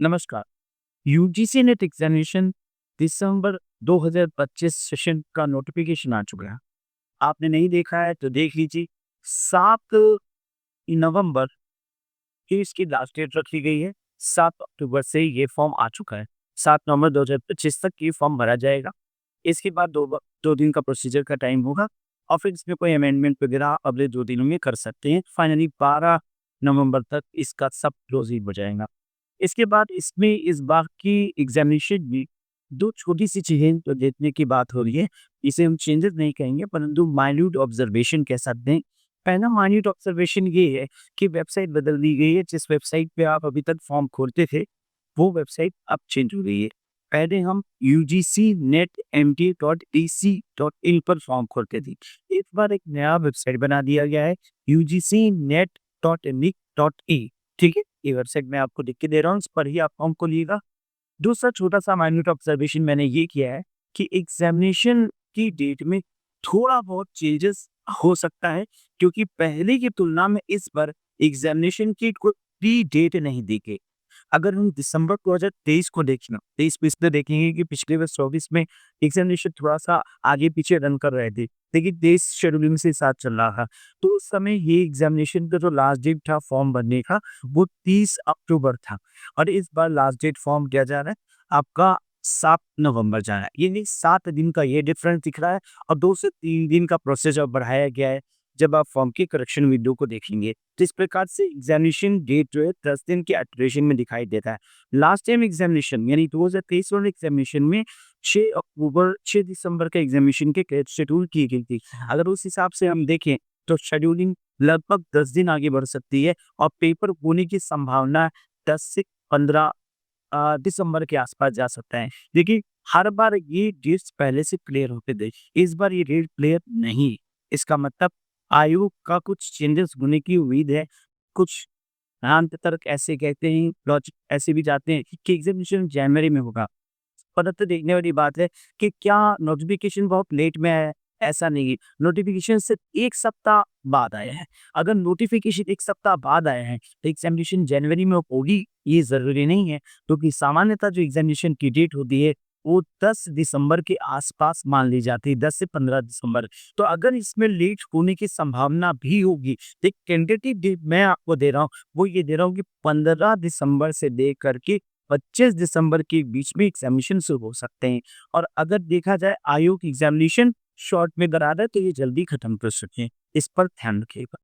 नमस्कार। UGC net examination दिसंबर 2025 session का notification आ चुका है। आपने नहीं देखा है तो देख लीजिए। 7 नवंबर की इसकी लास्ट डेट रखी गई है। 7 अक्टूबर से ये फॉर्म आ चुका है। 7 नवंबर 2025 तक ये फॉर्म भरा जाएगा। इसके बाद दो दिन का प्रोसीजर का टाइम होगा और फिर इसमें कोई अमेंडमेंट वगैरह अगले 2 दिनों में कर सकते हैं। फाइनली 12 नवंबर तक इसका सब क्लोजिंग हो जाएगा। इसके बाद इसमें इस बार की एग्जामिनेशन में 2 छोटी-सी चीज़ें तो देखने की बात हो रही है। इसे हम चेंजेस नहीं कहेंगे परंतु माइन्यूट ऑब्जर्वेशन कह सकते हैं। पहला माइन्यूट ऑब्जर्वेशन ये है कि वेबसाइट बदल दी गई है। जिस वेबसाइट पे आप अभी तक फॉर्म खोलते थे, वो वेबसाइट अब चेंज हो गई है। पहले हम UGCNET.MT.EC.in पर फॉर्म खोलते थे। इस बार एक नया वेबसाइट बना दिया गया है UGCNET.MT.E। ठीक है? ये वेबसाइट मैं आपको लिख के दे रहा हूँ, इस पर ही आप फॉर्म खोलिएगा। दूसरा छोटा-सा माइन्यूट ऑब्जर्वेशन मैंने ये किया है कि एग्ज़ामिनेशन की डेट में थोड़ा बहुत चेंजेस हो सकता है, क्योंकि पहले की तुलना में इस बार एग्ज़ामिनेशन की कोई डेट नहीं दी गई। अगर हम दिसंबर 2023 को देखें, 23 में इसलिए देखेंगे कि पिछले वर्ष 24 में एग्ज़ामिनेशन थोड़ा-सा आगे-पीछे रन कर रहे थे, लेकिन देश शेड्यूलिंग से साथ चल रहा था। तो उस समय ये एग्ज़ामिनेशन का जो लास्ट डेट था फॉर्म भरने का, वो 30 अक्टूबर था और इस बार लास्ट डेट फॉर्म किया जा रहा है आपका 7 नवंबर जा रहा है। यानी 7 दिन का ये डिफरेंस दिख रहा है और 2 से 3 दिन का प्रोसेस अब बढ़ाया गया है, जब आप फॉर्म की करेक्शन विंडो को देखेंगे। तो इस प्रकार से एग्जामिनेशन डेट जो है 10 दिन के अल्टरेशन में दिखाई देता है। लास्ट टाइम एग्जामिनेशन यानी 2023 वाले एग्जामिनेशन में 6 दिसंबर के एग्जामिनेशन के डेट शेड्यूल की गई थी। अगर उस हिसाब से हम देखें तो शेड्यूलिंग लगभग 10 दिन आगे बढ़ सकती है और पेपर होने की संभावना 10 से 15 दिसंबर के आसपास जा सकता है। देखिए, हर बार ये डेट्स पहले से क्लियर होते थे, इस बार ये डेट क्लियर नहीं। इसका मतलब आयोग का कुछ चेंजेस होने की उम्मीद है। कुछ अंत तर्क ऐसे कहते हैं, लॉजिक ऐसे भी जाते हैं कि एग्जामिनेशन जनवरी में होगा। परंतु देखने वाली बात है कि क्या नोटिफिकेशन बहुत लेट में आया है? ऐसा नहीं है। नोटिफिकेशन सिर्फ 1 सप्ताह बाद आया है। अगर नोटिफिकेशन 1 सप्ताह बाद आया है, तो एग्जामिनेशन जनवरी में होगी, ये ज़रूरी नहीं है, क्योंकि सामान्यतः जो एग्जामिनेशन की डेट होती है, वो 10 दिसंबर के आसपास मान ली जाती है, 10 से 15 दिसंबर। तो अगर इसमें लेट होने की संभावना भी होगी, तो एक टेंटेटिव डेट मैं आपको दे रहा हूँ, वो ये दे रहा हूँ कि 15 दिसंबर से लेकर के 25 दिसंबर के बीच में एग्जामिनेशन शुरू हो सकते हैं। और अगर देखा जाए आयोग एग्जामिनेशन शॉर्ट में करा रहा है तो ये जल्दी खत्म कर सकें। इस पर ध्यान रखिएगा।